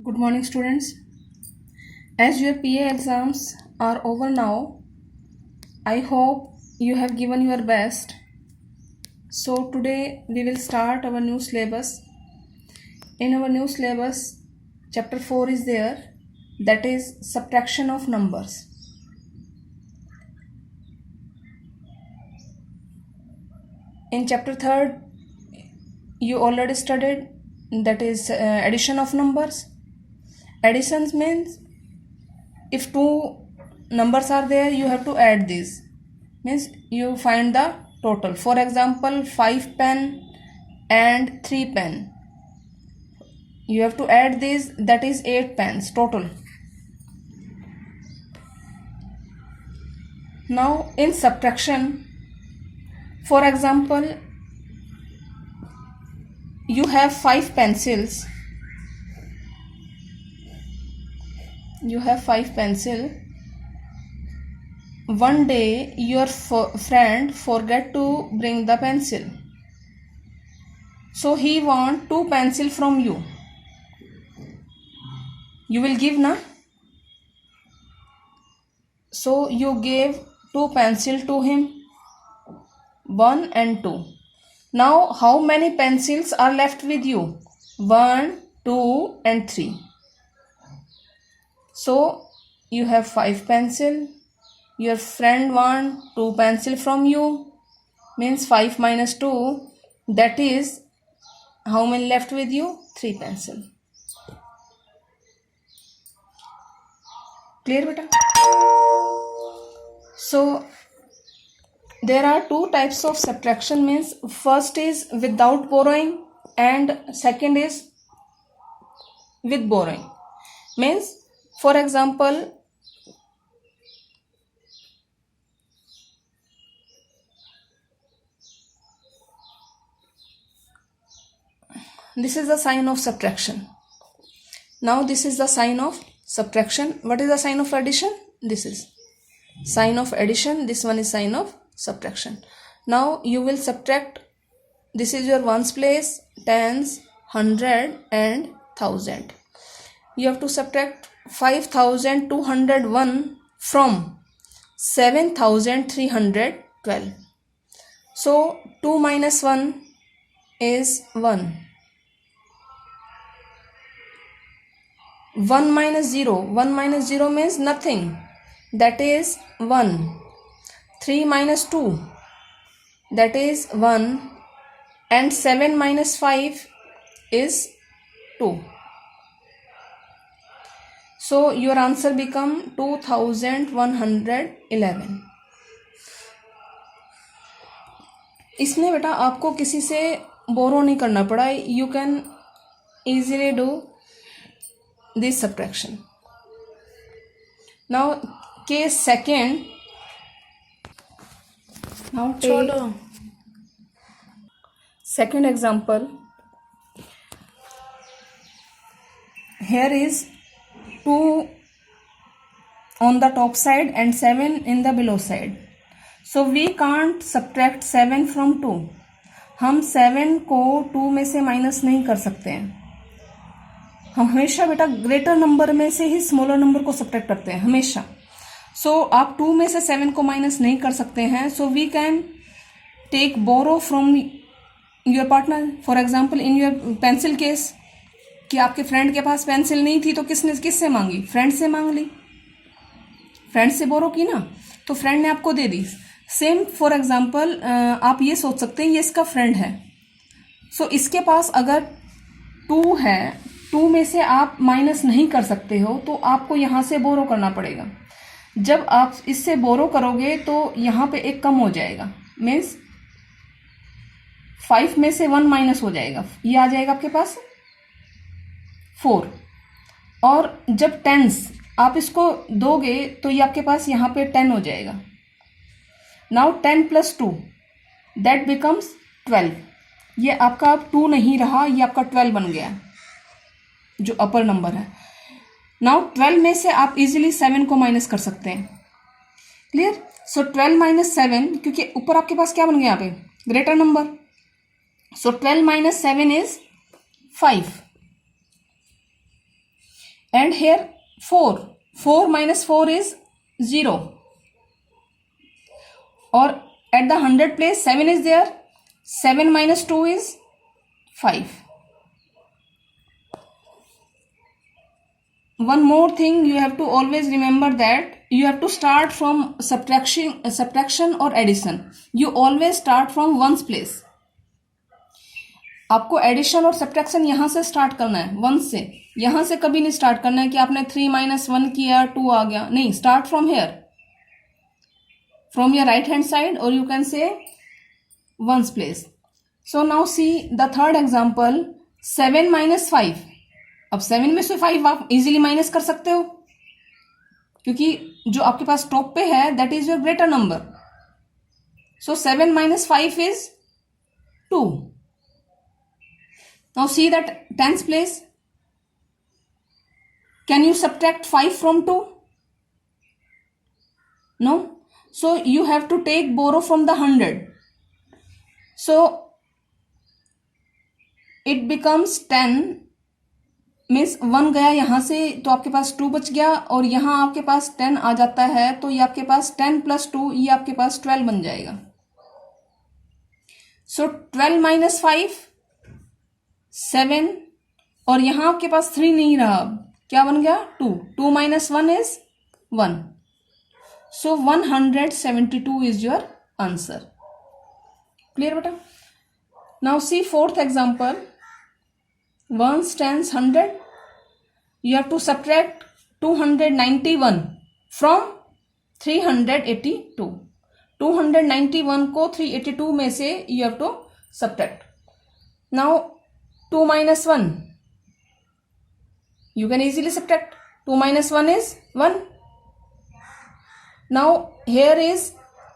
Good morning, students. As your PA exams are over now, I hope you have given your best. So today we will start our new syllabus. In our new syllabus, chapter 4 is there, that is subtraction of numbers. In chapter 3rd, you already studied, that is addition of numbers. Addition means if two numbers are there, you have to add these. Means you find the total. For example, 5 pen and 3 pen. You have to add these, that is 8 pens total. Now in subtraction, for example, you have 5 pencils. You have 5 pencils. One day your friend forget to bring the pencil. So he want 2 pencil from you. You will give, na? So you gave 2 pencil to him, 1 and 2. Now how many pencils are left with you? 1, 2 and 3. So you have 5 pencil. Your friend want 2 pencil from you. Means 5 minus 2. That is how many left with you? 3 pencil. Clear, beta? So there are two types of subtraction. Means first is without borrowing and second is with borrowing. Means for example, this is the sign of subtraction. Now this is the sign of subtraction. What is the sign of addition? This is sign of addition. This one is sign of subtraction. Now you will subtract. This is your ones place, tens, 100 and 1000. You have to subtract 5201 from 7312. So 2 minus 1 is 1. 1 minus 0. 1 minus 0 means nothing. That is 1. 3 minus 2. That is 1. And 7 minus 5 is 2. So your answer become 2111. इसमें बेटा आपको किसी से बोरो नहीं करना पड़ा. You can easily do this subtraction. Now case second. Now take second example. Here is 2 on the top side and 7 in the below side. So we can't subtract 7 from 2. हम 7 को 2 में से माइनस नहीं कर सकते हैं. हम हमेशा बेटा ग्रेटर नंबर में से ही स्मॉलर नंबर को सब्ट्रैक्ट करते हैं हमेशा. सो आप 2 में से 7 को माइनस नहीं कर सकते हैं. So we can take borrow from your partner. For example in your pencil case, कि आपके फ्रेंड के पास पेंसिल नहीं थी तो किससे मांगी? फ्रेंड से मांग ली. फ्रेंड से बोरो की ना, तो फ्रेंड ने आपको दे दी. सेम फॉर एग्जाम्पल आप ये सोच सकते हैं ये इसका फ्रेंड है. सो इसके पास अगर 2 है, 2 में से आप माइनस नहीं कर सकते हो तो आपको यहाँ से बोरो करना पड़ेगा. जब आप इससे बोरो करोगे तो यहाँ पे एक कम हो जाएगा. मीन्स 5 में से 1 माइनस हो जाएगा. ये आ जाएगा आपके पास 4. और जब टेंस आप इसको दोगे तो ये आपके पास यहाँ पे 10 हो जाएगा. Now 10 plus 2 that becomes 12. ये आपका अब 2 नहीं रहा, ये आपका 12 बन गया जो अपर नंबर है. नाउ 12 में से आप इजीली 7 को माइनस कर सकते हैं. क्लियर? सो 12 माइनस 7, क्योंकि ऊपर आपके पास क्या बन गया यहाँ पे? Greater number. So 12 minus 7 is 5. and here 4 minus 4 is 0, or at the 100 place 7 is there, 7 minus 2 is 5. One more thing you have to always remember, that you have to start from subtraction or addition. You always start from ones place. आपको addition और subtraction यहां से start करना है, one से. यहां से कभी नहीं स्टार्ट करना है कि आपने 3 minus 1 किया 2 आ गया, नहीं. Start from here, from your right hand side, और you can say ones place. So now see the third example, 7 minus 5. अब 7 में से 5 आप इजीली माइनस कर सकते हो, क्योंकि जो आपके पास टॉप पे है that is your greater number. So 7 minus 5 is 2. Now see that tens place. Can you subtract 5 from 2? No. So you have to borrow from the 100. So it becomes 10, means 1 गया यहां से, तो आपके पास 2 बच गया, और यहां आपके पास 10 आ जाता है, तो ये आपके पास 10 plus 2, ये आपके पास 12 बन जाएगा. So 12 minus 5 7, और यहां आपके पास 3 नहीं रहा, अब क्या बन गया 2. 2 minus 1 is 1. So 172 is your answer. Clear बेटा? Now see fourth example. Ones, tens, 100. You have to subtract 291 from 382. 291 को 382 में से you have to subtract. Now 2 minus 1. You can easily subtract. 2 minus 1 is 1. Now here is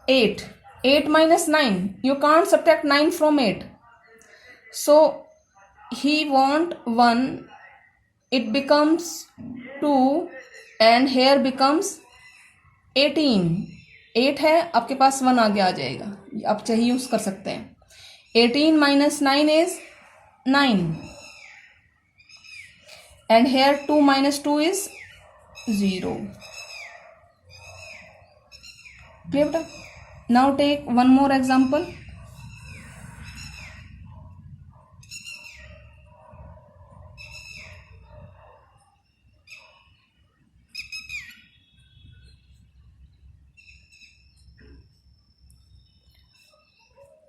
8. 8 minus 9. You can't subtract 9 from 8. So he want 1. It becomes 2. And here becomes 18. 8 है, आपके पास 1 आगे आ जाएगा, आप चाहे use कर सकते हैं. 18 minus 9 is 9. And here 2 minus 2 is 0. Clear बेटा? Now take one more example.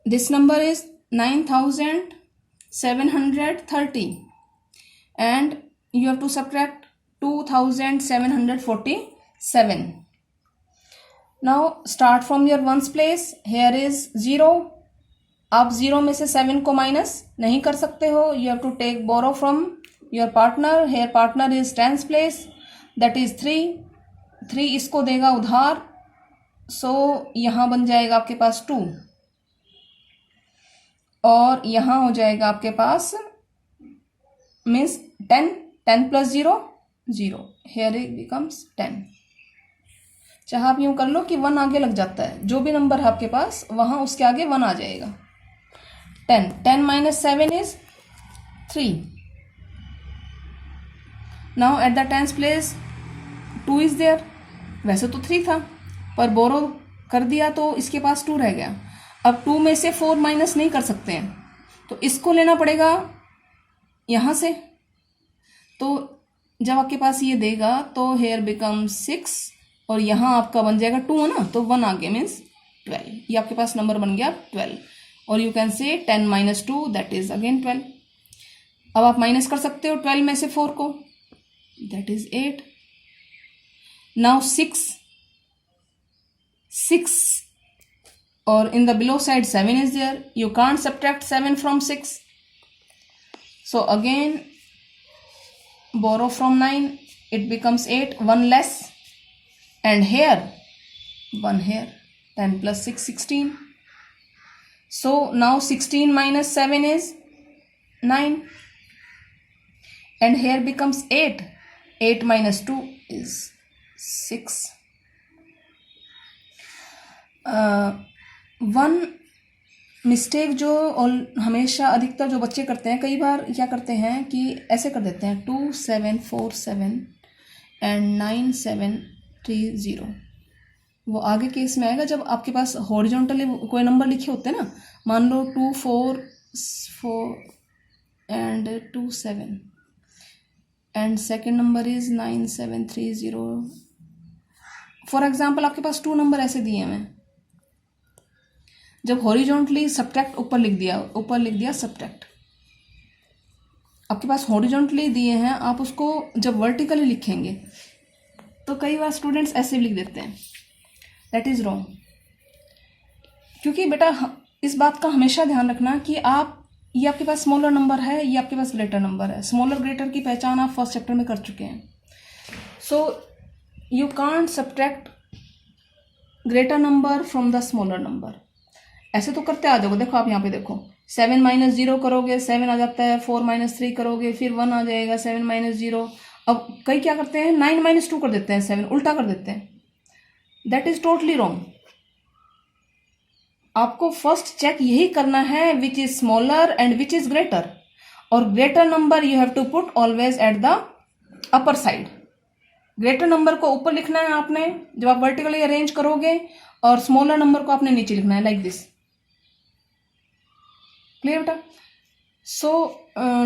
This number is 9,730, and you have to subtract 2,747. Now start from your ones place. Here is 0. आप 0 में से 7 को माइनस नहीं कर सकते हो. You have to take borrow from your partner. Here partner is tens place, that is 3. 3 इसको देगा उधार, so यहाँ बन जाएगा आपके पास 2, और यहां हो जाएगा आपके पास means 10. 10 plus 0 0. Here it becomes 10. चाहे आप यूं कर लो कि 1 आगे लग जाता है, जो भी नंबर है आपके पास वहां उसके आगे 1 आ जाएगा. 10. 10 minus 7 is 3. Now at the tens place 2 is there. वैसे तो 3 था, पर बोरो कर दिया तो इसके पास 2 रह गया. अब 2 में से 4 माइनस नहीं कर सकते हैं, तो इसको लेना पड़ेगा यहां से. तो जब आपके पास ये देगा तो हेयर बिकम 6, और यहां आपका बन जाएगा 2 है ना, तो 1 आगे मीन्स 12. ये आपके पास नंबर बन गया 12, और यू कैन से 10 minus 2 दैट इज अगेन 12. अब आप माइनस कर सकते हो 12 में से 4 को, that is 8. Now 6, or in the below side 7 is there. You can't subtract 7 from 6. So again borrow from 9. It becomes 8. 1 less. And here 1 here. 10 plus 6 16. So now 16 minus 7 is 9. And here becomes 8. 8 minus 2 is 6. One mistake जो हमेशा अधिकतर जो बच्चे करते हैं, कई बार क्या करते हैं कि ऐसे कर देते हैं 2 7 4 7 एंड 9730। वो आगे केस में आएगा जब आपके पास हॉरिजॉन्टली कोई नंबर लिखे होते हैं ना, मान लो 244 and 27 and second number is 9730। For example आपके पास 2 नंबर ऐसे दिए हुए हैं, जब हॉरिजॉन्टली सब्ट्रैक्ट ऊपर लिख दिया सब्ट्रैक्ट, आपके पास हॉरिजॉन्टली दिए हैं, आप उसको जब वर्टिकली लिखेंगे तो कई बार स्टूडेंट्स ऐसे भी लिख देते हैं, दैट इज रॉन्ग। क्योंकि बेटा इस बात का हमेशा ध्यान रखना कि ये आपके पास स्मॉलर नंबर है, ये आपके पास ग्रेटर नंबर है। स्मॉलर ग्रेटर की पहचान आप फर्स्ट चैप्टर में कर चुके हैं। So you can't subtract greater number from the smaller number. ऐसे तो करते आ जाओगे, देखो आप यहाँ पे देखो 7 - 0 करोगे 7 आ जाता है, 4 - 3 करोगे फिर 1 आ जाएगा, 7 - 0। अब कई क्या करते हैं 9 - 2 कर देते हैं, 7 उल्टा कर देते हैं। That is totally wrong. आपको फर्स्ट चेक यही करना है which is smaller and which is greater, और greater number you have to put always at the upper side. Greater number को ऊपर लिखना है आपने जब आप वर्टिकली अरेंज करोगे, और स्मॉलर नंबर को आपने नीचे लिखना है लाइक दिस। क्लियर बेटा? So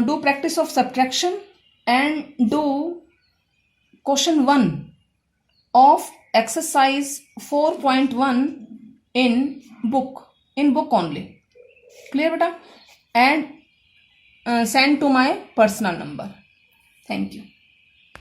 do practice of subtraction and do question 1 of exercise 4.1 in book only. Clear beta? And send to my personal number. Thank you.